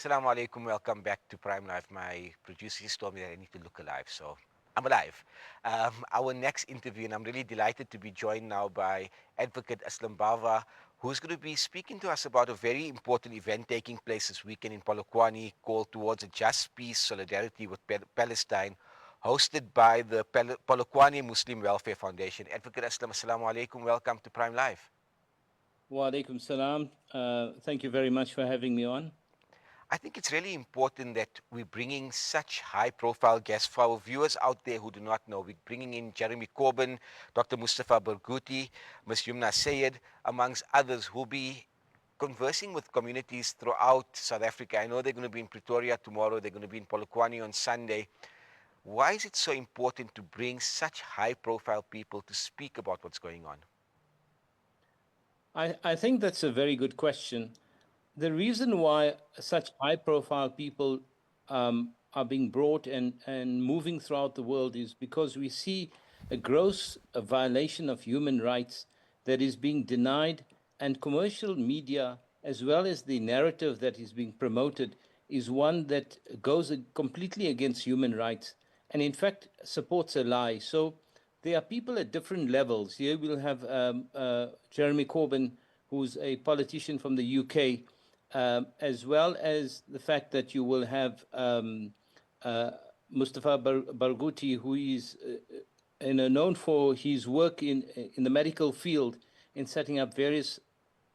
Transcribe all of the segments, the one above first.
Assalamu alaikum. Welcome back to Prime Life. My producer just told me that I need to look alive, so I'm alive. Our next interview, and I'm really delighted to be joined now by Advocate Aslam Bava, who's going to be speaking to us about a very important event taking place this weekend in Polokwane called Towards a Just Peace Solidarity with Palestine, hosted by the Polokwane Muslim Welfare Foundation. Advocate Aslam, Assalamu alaikum. Welcome to Prime Life. Wa alaikum salam. Thank you very much for having me on. I think it's really important that we're bringing such high profile guests for our viewers out there who do not know. We're bringing in Jeremy Corbyn, Dr. Mustafa Barghouti, Ms. Youmna Sayyed, amongst others, who'll be conversing with communities throughout South Africa. I know they're going to be in Pretoria tomorrow, they're going to be in Polokwane on Sunday. Why is it so important to bring such high profile people to speak about what's going on? I think that's a very good question. The reason why such high-profile people are being brought and moving throughout the world is because we see a gross violation of human rights that is being denied, and commercial media, as well as the narrative that is being promoted, is one that goes completely against human rights and, in fact, supports a lie. So there are people at different levels. Here we'll have Jeremy Corbyn, who's a politician from the UK, as well as the fact that you will have Mustafa Barghouti, who is known for his work in the medical field in setting up various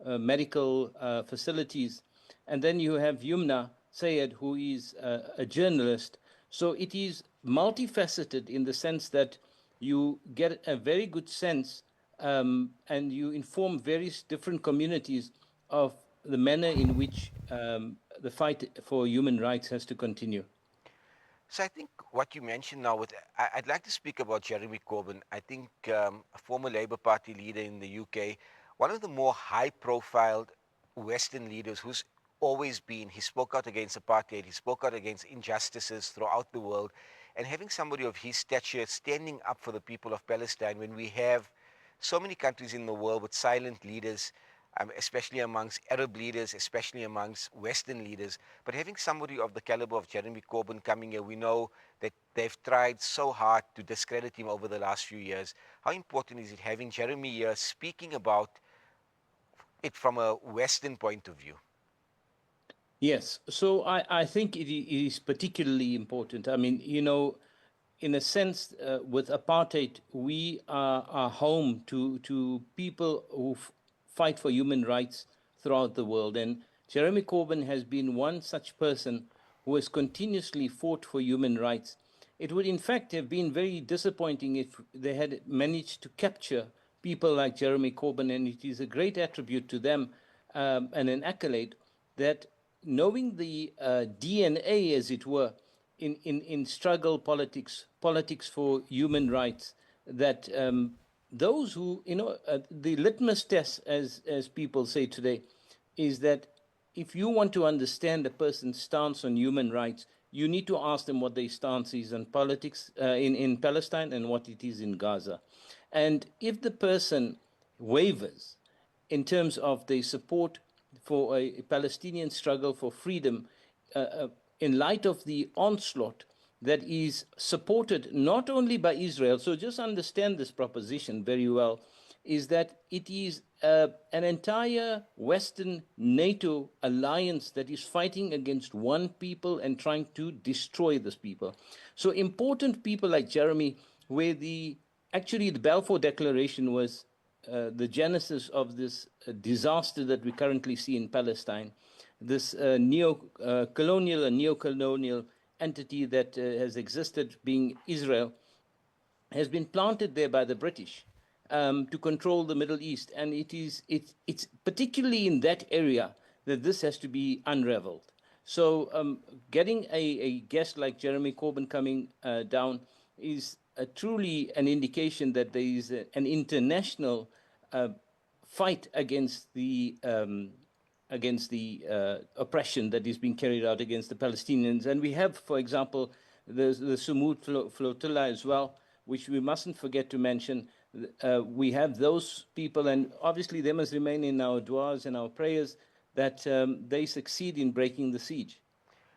medical facilities. And then you have Youmna Sayyed, who is a journalist. So it is multifaceted in the sense that you get a very good sense and you inform various different communities of the manner in which the fight for human rights has to continue. So I think what you mentioned now, I'd like to speak about Jeremy Corbyn. I think a former Labour Party leader in the UK, one of the more high-profile Western leaders who's always been. He spoke out against apartheid. He spoke out against injustices throughout the world. And having somebody of his stature standing up for the people of Palestine when we have so many countries in the world with silent leaders, especially amongst Arab leaders, especially amongst Western leaders. But having somebody of the caliber of Jeremy Corbyn coming here, we know that they've tried so hard to discredit him over the last few years. How important is it having Jeremy here speaking about it from a Western point of view? Yes, so I think it is particularly important. I mean, in a sense, with apartheid, we are home to people who fight for human rights throughout the world. And Jeremy Corbyn has been one such person who has continuously fought for human rights. It would, in fact, have been very disappointing if they had managed to capture people like Jeremy Corbyn, and it is a great attribute to them and an accolade that knowing the DNA, as it were, in struggle politics for human rights, that those who, the litmus test, as people say today, is that if you want to understand a person's stance on human rights, you need to ask them what their stance is on politics in Palestine and what it is in Gaza. And if the person wavers in terms of their support for a Palestinian struggle for freedom, in light of the onslaught that is supported not only by Israel, so just understand this proposition very well, is that it is an entire Western NATO alliance that is fighting against one people and trying to destroy this people. So important people like Jeremy, where actually the Balfour Declaration was the genesis of this disaster that we currently see in Palestine, this neo-colonial and neo-colonial entity that has existed, being Israel, has been planted there by the British to control the Middle East. And it's particularly in that area that this has to be unraveled. So getting a guest like Jeremy Corbyn coming down is truly an indication that there is an international fight against the oppression that is being carried out against the Palestinians. And we have, for example, the Sumud flotilla as well, which we mustn't forget to mention. We have those people, and obviously they must remain in our du'as and our prayers that they succeed in breaking the siege.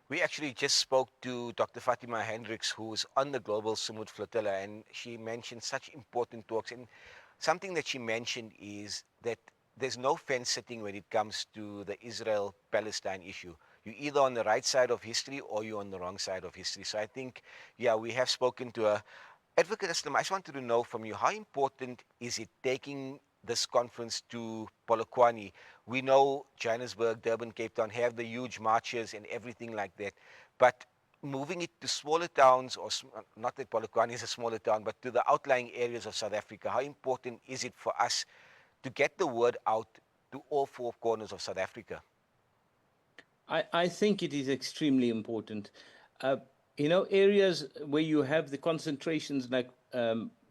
We actually just spoke to Dr. Fatima Hendricks, who is on the Global Sumud Flotilla, and she mentioned such important talks. And something that she mentioned is that there's no fence sitting when it comes to the Israel Palestine issue. You're either on the right side of history or you're on the wrong side of history. So I think, yeah, we have spoken to her. Advocate Aslam, I just wanted to know from you, how important is it taking this conference to Polokwane? We know Johannesburg, Durban, Cape Town have the huge marches and everything like that, but moving it to smaller towns, or not that Polokwane is a smaller town, but to the outlying areas of South Africa, how important is it for us to get the word out to all four corners of South Africa? I think it is extremely important. Uh, areas where you have the concentrations like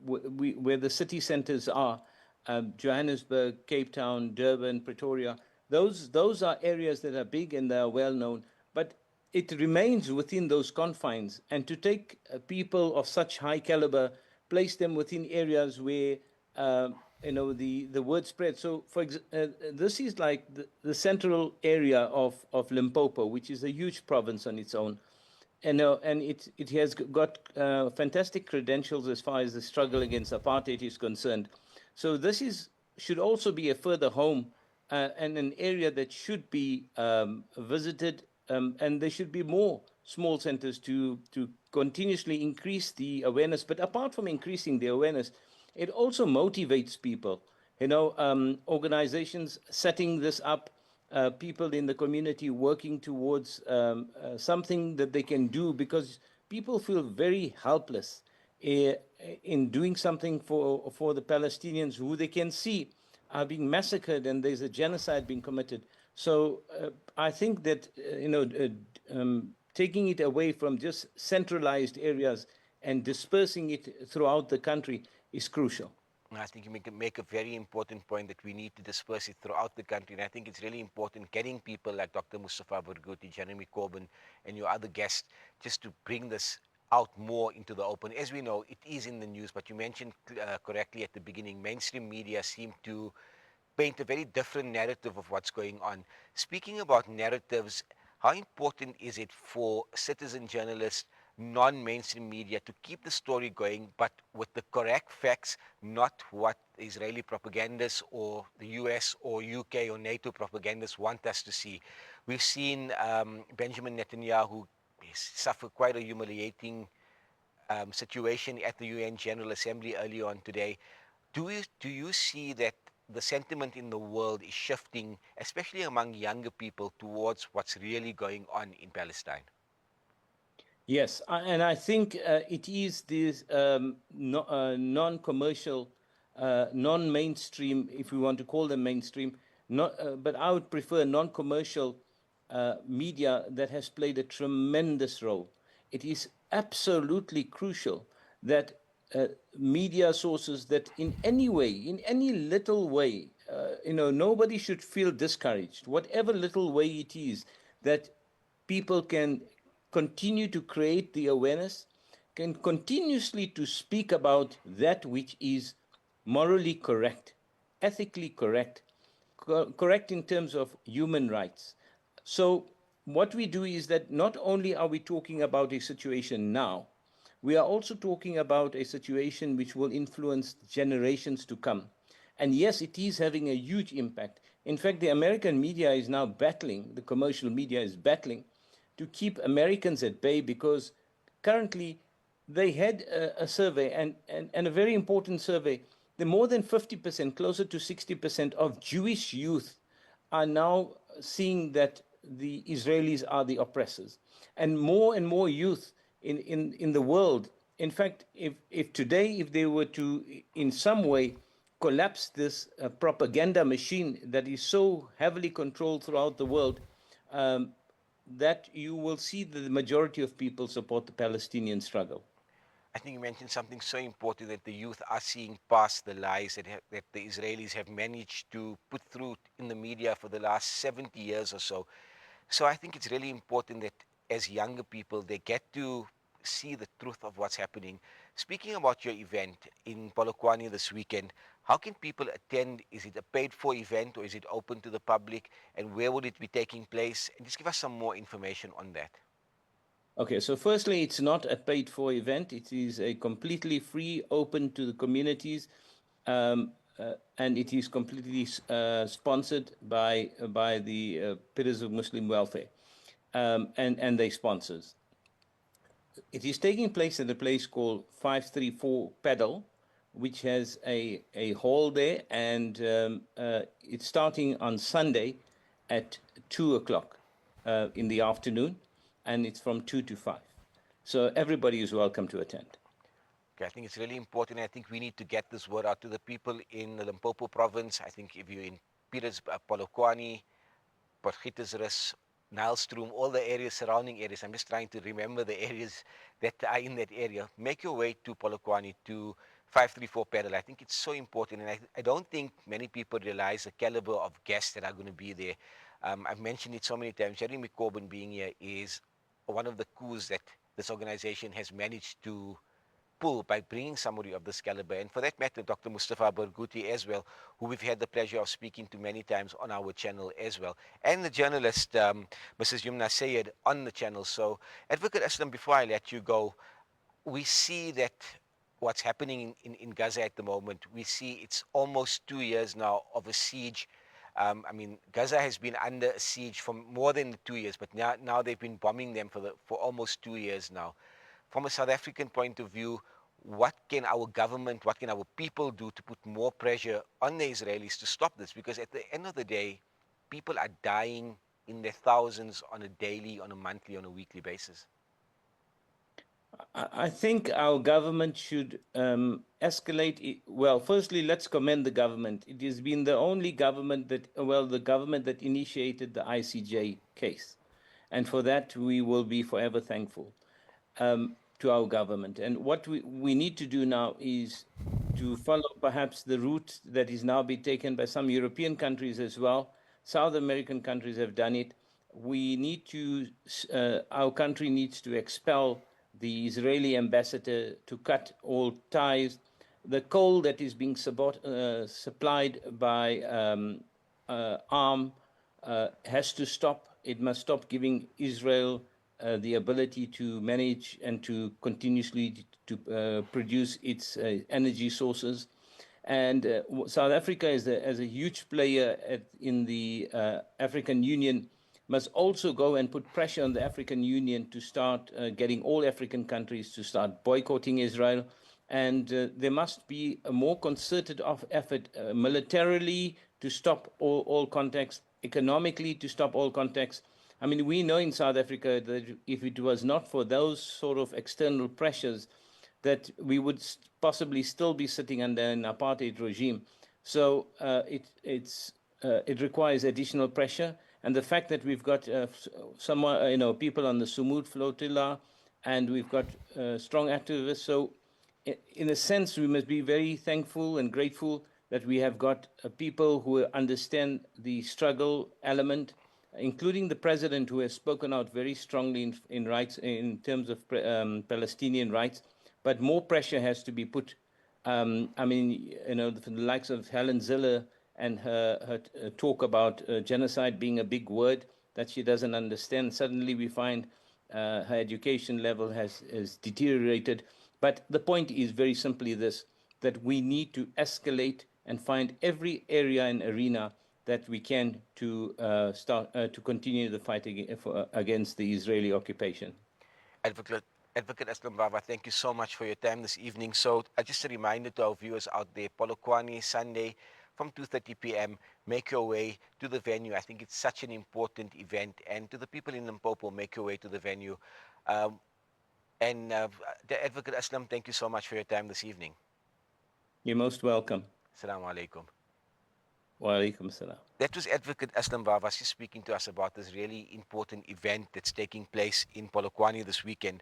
where the city centers are, Johannesburg, Cape Town, Durban, Pretoria, those are areas that are big and they are well known. But it remains within those confines. And to take people of such high caliber, place them within areas where the word spread. So this is like the central area of Limpopo, which is a huge province on its own, and it has got fantastic credentials as far as the struggle against apartheid is concerned. So this is should also be a further home, and an area that should be visited, and there should be more small centers to continuously increase the awareness. But apart from increasing the awareness, it also motivates people. Organizations setting this up, people in the community working towards something that they can do, because people feel very helpless uh, in doing something for the Palestinians who they can see are being massacred and there's a genocide being committed. So I think that taking it away from just centralized areas and dispersing it throughout the country is crucial. I think you make a very important point that we need to disperse it throughout the country. And I think it's really important getting people like Dr. Mustafa Barghouti, Jeremy Corbyn, and your other guests just to bring this out more into the open. As we know, it is in the news, but you mentioned correctly at the beginning, mainstream media seem to paint a very different narrative of what's going on. Speaking about narratives, how important is it for citizen journalists, non mainstream media, to keep the story going, but with the correct facts, not what Israeli propagandists or the US or UK or NATO propagandists want us to see? We've seen Benjamin Netanyahu suffer quite a humiliating situation at the UN General Assembly early on today. Do you see that the sentiment in the world is shifting, especially among younger people, towards what's really going on in Palestine? Yes, and I think it is this non-commercial, non-mainstream, if we want to call them mainstream, not, but I would prefer non-commercial media that has played a tremendous role. It is absolutely crucial that media sources that in any way, in any little way, nobody should feel discouraged, whatever little way it is, that people can continue to create the awareness, can continuously to speak about that which is morally correct, ethically correct, correct in terms of human rights. So what we do is that not only are we talking about a situation now, we are also talking about a situation which will influence generations to come. And yes, it is having a huge impact. In fact, the American media is now battling, the commercial media is battling to keep Americans at bay, because currently they had a survey, and a very important survey. The more than 50%, closer to 60% of Jewish youth are now seeing that the Israelis are the oppressors. And more youth in the world. In fact, if today, if they were to, in some way, collapse this propaganda machine that is so heavily controlled throughout the world, um, that you will see that the majority of people support the Palestinian struggle. I think you mentioned something so important, that the youth are seeing past the lies that the Israelis have managed to put through in the media for the last 70 years or so. So I think it's really important that as younger people, they get to see the truth of what's happening. Speaking about your event in Polokwane this weekend, how can people attend? Is it a paid for event or is it open to the public? And where will it be taking place? And just give us some more information on that. Okay, so firstly, it's not a paid-for event. It is a completely free, open to the communities, and it is completely sponsored by the Pillars of Muslim Welfare, and their sponsors. It is taking place at a place called 534 Pedal, which has a hall there, and it's starting on Sunday at 2 o'clock in the afternoon, and it's from 2 to 5. So everybody is welcome to attend. Okay, I think it's really important. I think we need to get this word out to the people in the Limpopo province. I think if you're in Pieter's, Polokwane, Potgietersrus, Nylstroom, all the areas, surrounding areas. I'm just trying to remember the areas that are in that area. Make your way to Polokwane, to 534 Pedal. I think it's so important, and I don't think many people realize the caliber of guests that are going to be there. I've mentioned it so many times. Jeremy Corbyn being here is one of the coups that this organization has managed to pull by bringing somebody of this caliber. And for that matter, Dr. Mustafa Barghouti as well, who we've had the pleasure of speaking to many times on our channel as well. And the journalist, Mrs. Youmna Sayyed, on the channel. So, Advocate Aslam, before I let you go, we see that what's happening in Gaza at the moment, we see it's almost 2 years now of a siege. I mean, Gaza has been under a siege for more than 2 years, but now they've been bombing them for almost 2 years now. From a South African point of view, what can our government, what can our people do to put more pressure on the Israelis to stop this? Because at the end of the day, people are dying in their thousands on a daily, on a monthly, on a weekly basis. I think our government should escalate it. Well, firstly, let's commend the government. It has been the only government the government that initiated the ICJ case. And for that, we will be forever thankful to our government. And what we need to do now is to follow perhaps the route that is now being taken by some European countries as well. South American countries have done it. We need to, our country needs to expel the Israeli ambassador, to cut all ties. The coal that is being supplied by ARM has to stop. It must stop giving Israel the ability to manage and to continuously to produce its energy sources. And South Africa, as a huge player in the African Union, must also go and put pressure on the African Union to start getting all African countries to start boycotting Israel. And there must be a more concerted effort militarily to stop all contacts, economically to stop all contacts. I mean, we know in South Africa that if it was not for those sort of external pressures, that we would possibly still be sitting under an apartheid regime. So it requires additional pressure, and the fact that we've got people on the Sumud flotilla, and we've got strong activists. So, in a sense, we must be very thankful and grateful that we have got people who understand the struggle element, including the president, who has spoken out very strongly in rights in terms of Palestinian rights. But more pressure has to be put. I mean, the likes of Helen Ziller and her talk about genocide being a big word that she doesn't understand. Suddenly we find her education level has deteriorated. But the point is very simply this, that we need to escalate and find every area and arena that we can to start to continue the fight against the Israeli occupation. Advocate, Advocate Aslam Bava, thank you so much for your time this evening. So, just a reminder to our viewers out there, Polokwane, Sunday from 2:30 p.m. Make your way to the venue. I think it's such an important event. And to the people in Limpopo, make your way to the venue. Um, and Advocate Aslam, thank you so much for your time this evening. You're most welcome. Assalamu alaikum. Wa alaikum salam. That was Advocate Aslam Bava speaking to us about this really important event that's taking place in Polokwane this weekend.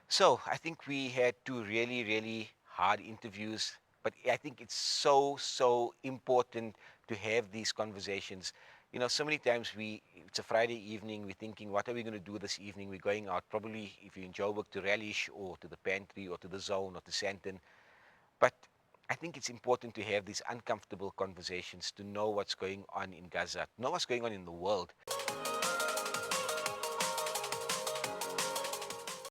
So I think we had two really, really hard interviews, but I think it's so important to have these conversations. You know, so many times it's a Friday evening, we're thinking, what are we going to do this evening? We're going out, probably if you're in Joburg, to Relish or to the Pantry or to the Zone or to Santon. But I think it's important to have these uncomfortable conversations, to know what's going on in Gaza, know what's going on in the world.